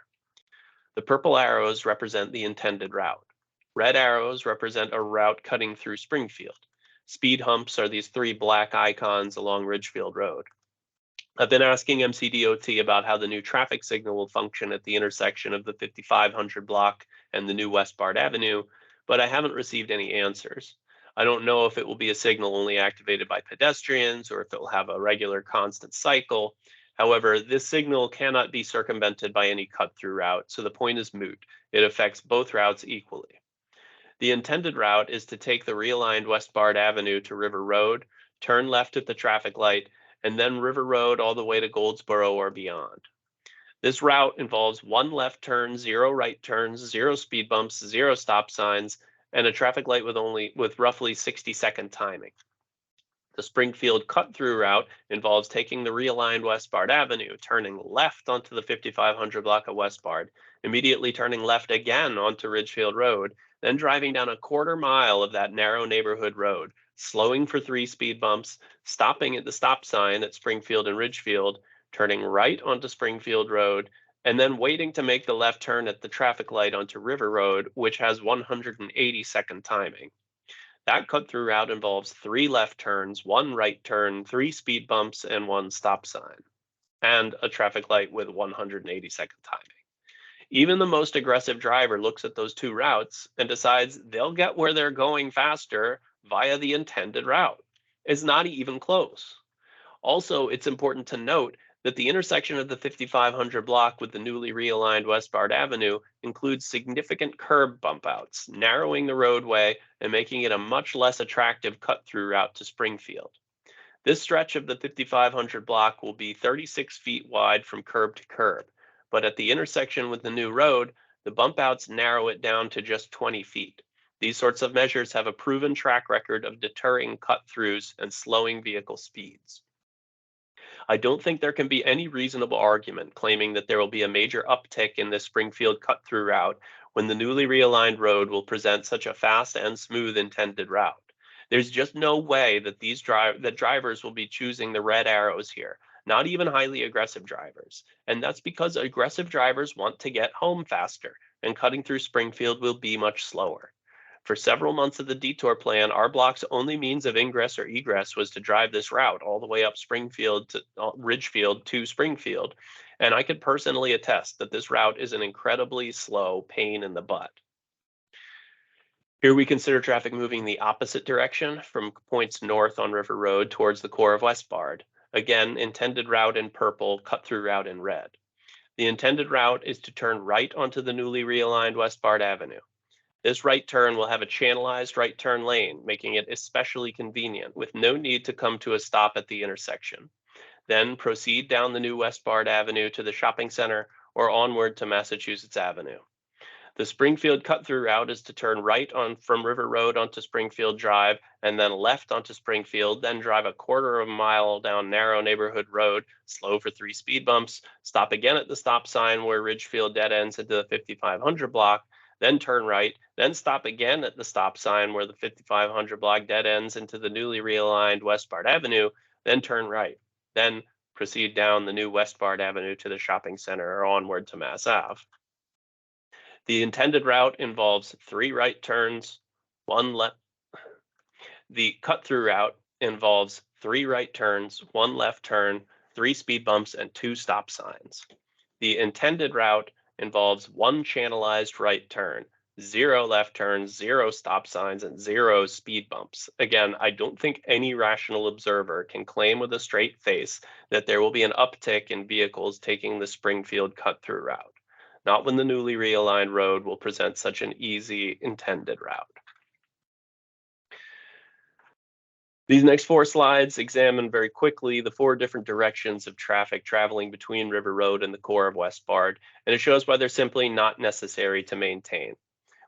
The purple arrows represent the intended route. Red arrows represent a route cutting through Springfield. Speed humps are these three black icons along Ridgefield Road. I've been asking MCDOT about how the new traffic signal will function at the intersection of the 5500 block and the new Westbard Avenue, but I haven't received any answers. I don't know if it will be a signal only activated by pedestrians or if it will have a regular constant cycle. However, this signal cannot be circumvented by any cut-through route, so the point is moot. It affects both routes equally. The intended route is to take the realigned Westbard Avenue to River Road, turn left at the traffic light, and then River Road all the way to Goldsboro or beyond. This route involves one left turn, zero right turns, zero speed bumps, zero stop signs, and a traffic light with roughly 60-second timing. The Springfield cut-through route involves taking the realigned Westbard Avenue, turning left onto the 5500 block of Westbard, immediately turning left again onto Ridgefield Road, then driving down a quarter mile of that narrow neighborhood road, slowing for 3 speed bumps, stopping at the stop sign at Springfield and Ridgefield, turning right onto Springfield Road, and then waiting to make the left turn at the traffic light onto River Road, which has 180-second timing. That cut-through route involves 3 left turns, 1 right turn, 3 speed bumps, and 1 stop sign, and a traffic light with 180-second timing. Even the most aggressive driver looks at those 2 routes and decides they'll get where they're going faster via the intended route. It's not even close. Also, it's important to note that the intersection of the 5500 block with the newly realigned Westbard Avenue includes significant curb bump outs, narrowing the roadway and making it a much less attractive cut-through route to Springfield. This stretch of the 5500 block will be 36 feet wide from curb to curb, but at the intersection with the new road, the bump outs narrow it down to just 20 feet. These sorts of measures have a proven track record of deterring cut-throughs and slowing vehicle speeds. I don't think there can be any reasonable argument claiming that there will be a major uptick in this Springfield cut-through route when the newly realigned road will present such a fast and smooth intended route. There's just no way that drivers will be choosing the red arrows here, not even highly aggressive drivers. And that's because aggressive drivers want to get home faster, and cutting through Springfield will be much slower. For several months of the detour plan, our block's only means of ingress or egress was to drive this route all the way up Ridgefield to Springfield. And I could personally attest that this route is an incredibly slow pain in the butt. Here we consider traffic moving the opposite direction from points north on River Road towards the core of Westbard. Again, intended route in purple, cut through route in red. The intended route is to turn right onto the newly realigned Westbard Avenue. This right turn will have a channelized right turn lane, making it especially convenient with no need to come to a stop at the intersection. Then proceed down the new Westbard Avenue to the shopping center or onward to Massachusetts Avenue. The Springfield cut-through route is to turn right from River Road onto Springfield Drive and then left onto Springfield, then drive a quarter of a mile down narrow neighborhood road, slow for 3 speed bumps, stop again at the stop sign where Ridgefield dead ends into the 5500 block, then turn right, then stop again at the stop sign where the 5500 block dead ends into the newly realigned Westbard Avenue, then turn right, then proceed down the new Westbard Avenue to the shopping center or onward to Mass Ave. The intended route involves 3 right turns, 1 left. The cut-through route involves 3 right turns, 1 left turn, 3 speed bumps, and 2 stop signs. The intended route involves 1 channelized right turn, 0 left turns, 0 stop signs, and 0 speed bumps. Again, I don't think any rational observer can claim with a straight face that there will be an uptick in vehicles taking the Springfield cut-through route, not when the newly realigned road will present such an easy intended route. These next 4 slides examine very quickly the 4 different directions of traffic traveling between River Road and the core of Westbard, and it shows why they're simply not necessary to maintain.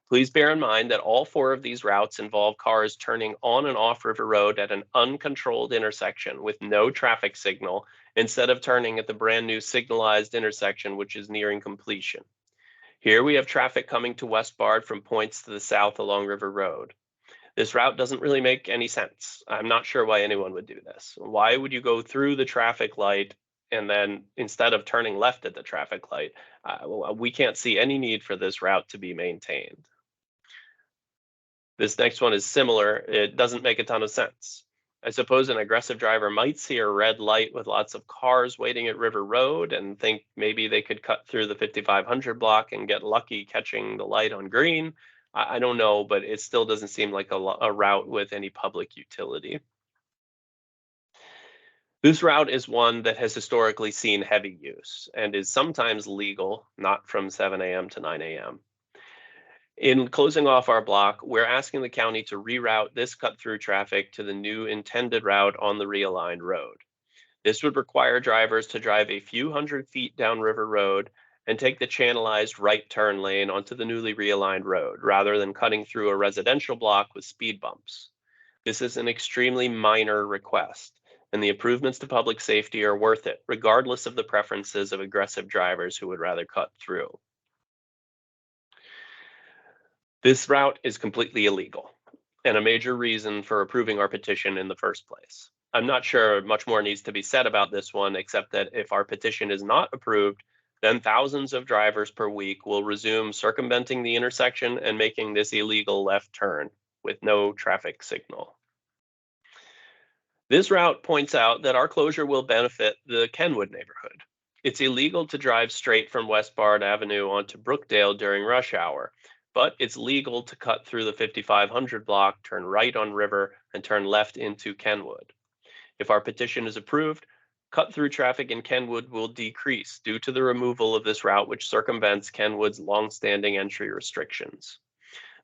Please bear in mind that all 4 of these routes involve cars turning on and off River Road at an uncontrolled intersection with no traffic signal, instead of turning at the brand new signalized intersection, which is nearing completion. Here we have traffic coming to Westbard from points to the south along River Road. This route doesn't really make any sense. I'm not sure why anyone would do this. Why would you go through the traffic light and then instead of turning left at the traffic light? We can't see any need for this route to be maintained. This next one is similar. It doesn't make a ton of sense. I suppose an aggressive driver might see a red light with lots of cars waiting at River Road and think maybe they could cut through the 5500 block and get lucky catching the light on green. I don't know, but it still doesn't seem like a route with any public utility. This route is one that has historically seen heavy use and is sometimes legal, not from 7 a.m. to 9 a.m. In closing off our block, we're asking the county to reroute this cut-through traffic to the new intended route on the realigned road. This would require drivers to drive a few hundred feet down River Road and take the channelized right turn lane onto the newly realigned road, rather than cutting through a residential block with speed bumps. This is an extremely minor request, and the improvements to public safety are worth it, regardless of the preferences of aggressive drivers who would rather cut through. This route is completely illegal, and a major reason for approving our petition in the first place. I'm not sure much more needs to be said about this one, except that if our petition is not approved, then thousands of drivers per week will resume circumventing the intersection and making this illegal left turn with no traffic signal. This route points out that our closure will benefit the Kenwood neighborhood. It's illegal to drive straight from Westbard Avenue onto Brookdale during rush hour, but it's legal to cut through the 5500 block, turn right on River, and turn left into Kenwood. If our petition is approved, cut-through traffic in Kenwood will decrease due to the removal of this route, which circumvents Kenwood's long-standing entry restrictions.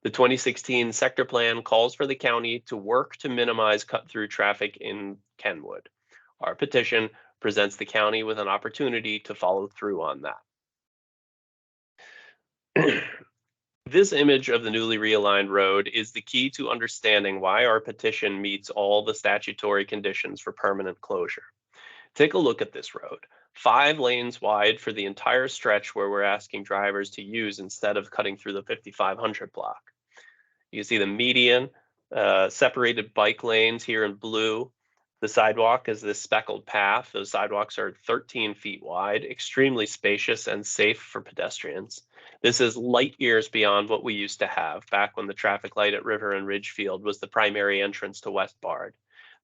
The 2016 sector plan calls for the county to work to minimize cut-through traffic in Kenwood. Our petition presents the county with an opportunity to follow through on that. This image of the newly realigned road is the key to understanding why our petition meets all the statutory conditions for permanent closure. Take a look at this road. 5 lanes wide for the entire stretch where we're asking drivers to use instead of cutting through the 5500 block. You see the median, separated bike lanes here in blue. The sidewalk is this speckled path. Those sidewalks are 13 feet wide, extremely spacious and safe for pedestrians. This is light years beyond what we used to have back when the traffic light at River and Ridgefield was the primary entrance to Westbard.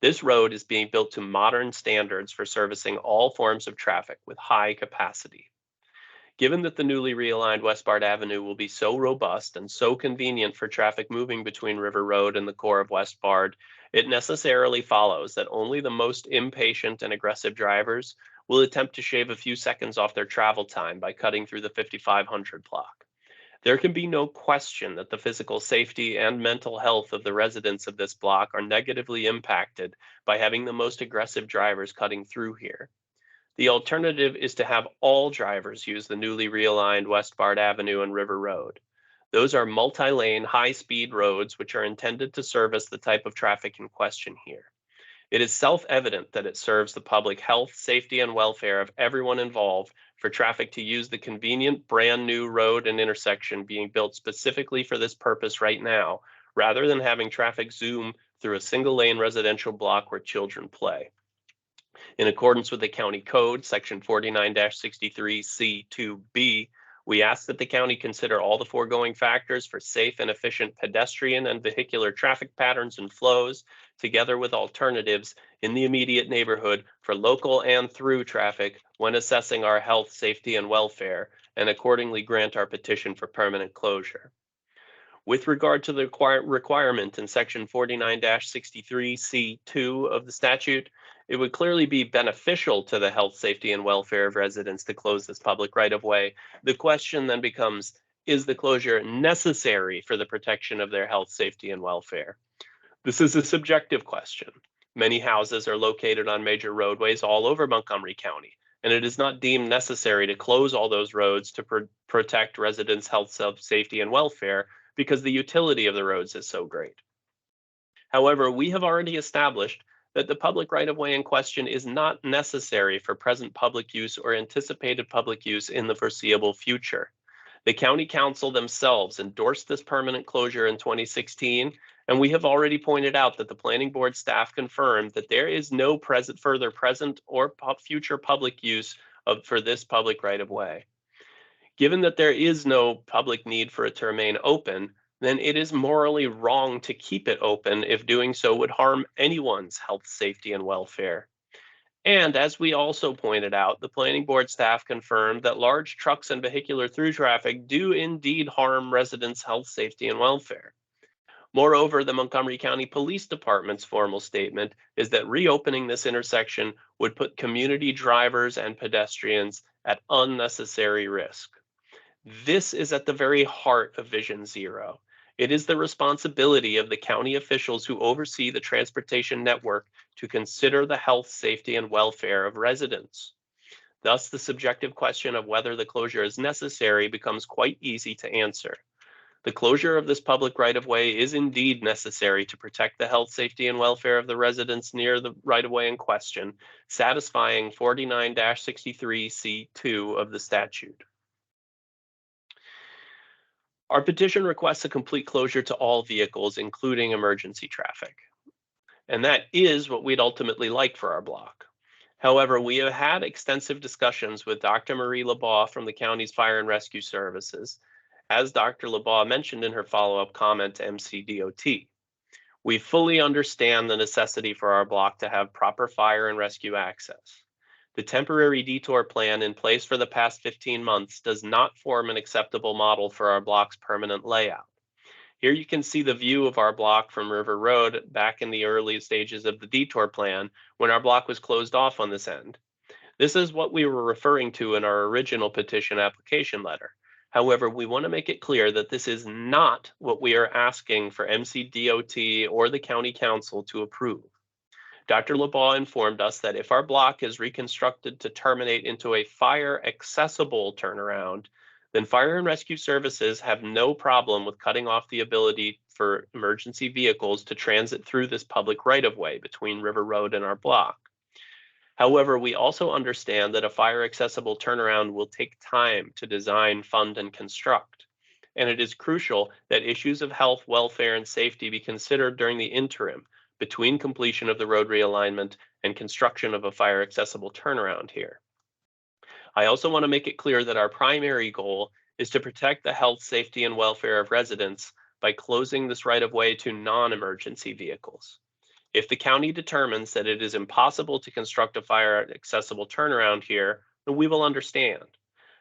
This road is being built to modern standards for servicing all forms of traffic with high capacity. Given that the newly realigned Westbard Avenue will be so robust and so convenient for traffic moving between River Road and the core of Westbard, it necessarily follows that only the most impatient and aggressive drivers will attempt to shave a few seconds off their travel time by cutting through the 5500 block. There can be no question that the physical safety and mental health of the residents of this block are negatively impacted by having the most aggressive drivers cutting through here. The alternative is to have all drivers use the newly realigned Westbard Avenue and River Road. Those are multi-lane, high-speed roads which are intended to service the type of traffic in question here. It is self-evident that it serves the public health, safety, and welfare of everyone involved for traffic to use the convenient brand new road and intersection being built specifically for this purpose right now, rather than having traffic zoom through a single-lane residential block where children play. In accordance with the county code, section 49-63C2B, we ask that the county consider all the foregoing factors for safe and efficient pedestrian and vehicular traffic patterns and flows, together with alternatives in the immediate neighborhood for local and through traffic when assessing our health, safety, and welfare, and accordingly grant our petition for permanent closure. With regard to the requirement in section 49-63C2 of the statute, it would clearly be beneficial to the health, safety, and welfare of residents to close this public right-of-way. The question then becomes, is the closure necessary for the protection of their health, safety, and welfare? This is a subjective question. Many houses are located on major roadways all over Montgomery County, and it is not deemed necessary to close all those roads to protect residents' health, safety, and welfare because the utility of the roads is so great. However, we have already established that the public right-of-way in question is not necessary for present public use or anticipated public use in the foreseeable future. The County Council themselves endorsed this permanent closure in 2016, and we have already pointed out that the Planning Board staff confirmed that there is no further present or future public use for this public right-of-way. Given that there is no public need for it to remain open, then it is morally wrong to keep it open if doing so would harm anyone's health, safety, and welfare. And as we also pointed out, the Planning Board staff confirmed that large trucks and vehicular through traffic do indeed harm residents' health, safety, and welfare. Moreover, the Montgomery County Police Department's formal statement is that reopening this intersection would put community drivers and pedestrians at unnecessary risk. This is at the very heart of Vision Zero. It is the responsibility of the county officials who oversee the transportation network to consider the health, safety, and welfare of residents. Thus, the subjective question of whether the closure is necessary becomes quite easy to answer. The closure of this public right-of-way is indeed necessary to protect the health, safety, and welfare of the residents near the right-of-way in question, satisfying 49-63C2 of the statute. Our petition requests a complete closure to all vehicles, including emergency traffic. And that is what we'd ultimately like for our block. However, we have had extensive discussions with Dr. Marie Labaugh from the county's Fire and Rescue Services, as Dr. Labaugh mentioned in her follow-up comment to MCDOT. We fully understand the necessity for our block to have proper fire and rescue access. The temporary detour plan in place for the past 15 months does not form an acceptable model for our block's permanent layout. Here you can see the view of our block from River Road back in the early stages of the detour plan when our block was closed off on this end. This is what we were referring to in our original petition application letter. However, we want to make it clear that this is not what we are asking for MCDOT or the County Council to approve. Dr. Labaugh informed us that if our block is reconstructed to terminate into a fire-accessible turnaround, then Fire and Rescue Services have no problem with cutting off the ability for emergency vehicles to transit through this public right-of-way between River Road and our block. However, we also understand that a fire-accessible turnaround will take time to design, fund, and construct. And it is crucial that issues of health, welfare, and safety be considered during the interim between completion of the road realignment and construction of a fire-accessible turnaround here. I also want to make it clear that our primary goal is to protect the health, safety, and welfare of residents by closing this right-of-way to non-emergency vehicles. If the county determines that it is impossible to construct a fire-accessible turnaround here, then we will understand.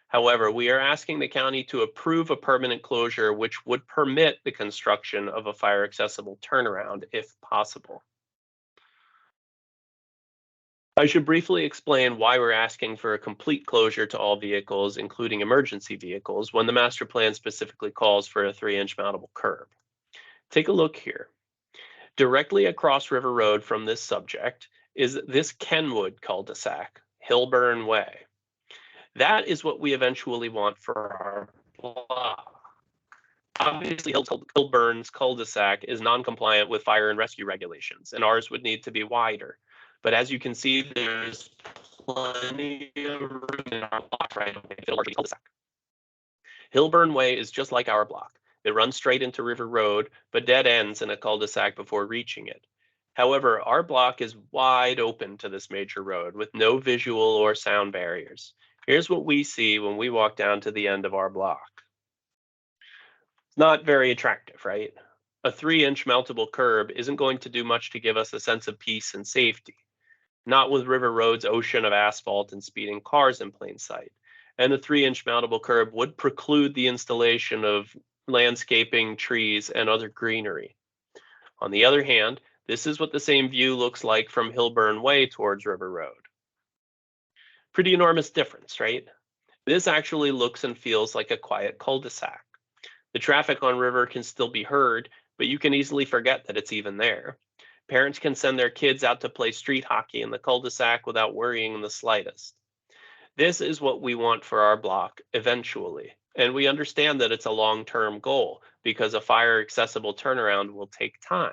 However, we are asking the county to approve a permanent closure which would permit the construction of a fire-accessible turnaround if possible. I should briefly explain why we're asking for a complete closure to all vehicles, including emergency vehicles, when the master plan specifically calls for a 3-inch mountable curb. Take a look here. Directly across River Road from this subject is this Kenwood cul-de-sac, Hillburn Way. That is what we eventually want for our block. Obviously, Hillburn's cul-de-sac is non-compliant with fire and rescue regulations, and ours would need to be wider. But as you can see, there's plenty of room in our block right away to fill our cul-de-sac. Hillburn Way is just like our block. It runs straight into River Road, but dead ends in a cul-de-sac before reaching it. However, our block is wide open to this major road with no visual or sound barriers. Here's what we see when we walk down to the end of our block. It's not very attractive, right? A 3-inch mountable curb isn't going to do much to give us a sense of peace and safety. Not with River Road's ocean of asphalt and speeding cars in plain sight. And the 3-inch mountable curb would preclude the installation of landscaping, trees, and other greenery. On the other hand, this is what the same view looks like from Hillburn Way towards River Road. Pretty enormous difference, right? This actually looks and feels like a quiet cul-de-sac. The traffic on River can still be heard, but you can easily forget that it's even there. Parents can send their kids out to play street hockey in the cul-de-sac without worrying in the slightest. This is what we want for our block eventually, and we understand that it's a long-term goal because a fire-accessible turnaround will take time.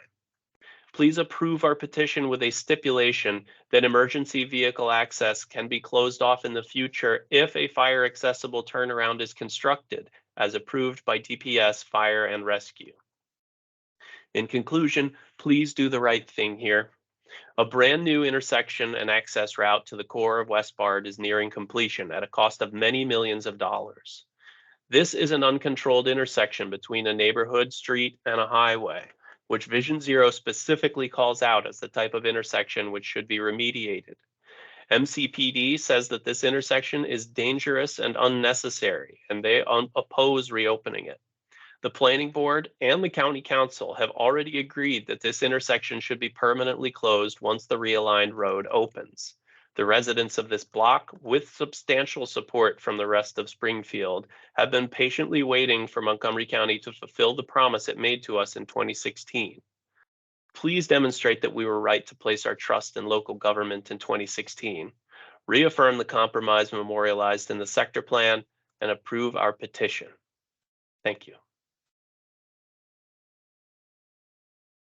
Please approve our petition with a stipulation that emergency vehicle access can be closed off in the future if a fire-accessible turnaround is constructed, as approved by DPS Fire and Rescue. In conclusion, please do the right thing here. A brand new intersection and access route to the core of Westbard is nearing completion at a cost of many millions of dollars. This is an uncontrolled intersection between a neighborhood, street, and a highway, which Vision Zero specifically calls out as the type of intersection which should be remediated. MCPD says that this intersection is dangerous and unnecessary, and they oppose reopening it. The Planning Board and the County Council have already agreed that this intersection should be permanently closed once the realigned road opens. The residents of this block, with substantial support from the rest of Springfield, have been patiently waiting for Montgomery County to fulfill the promise it made to us in 2016. Please demonstrate that we were right to place our trust in local government in 2016. Reaffirm the compromise memorialized in the sector plan and approve our petition. Thank you.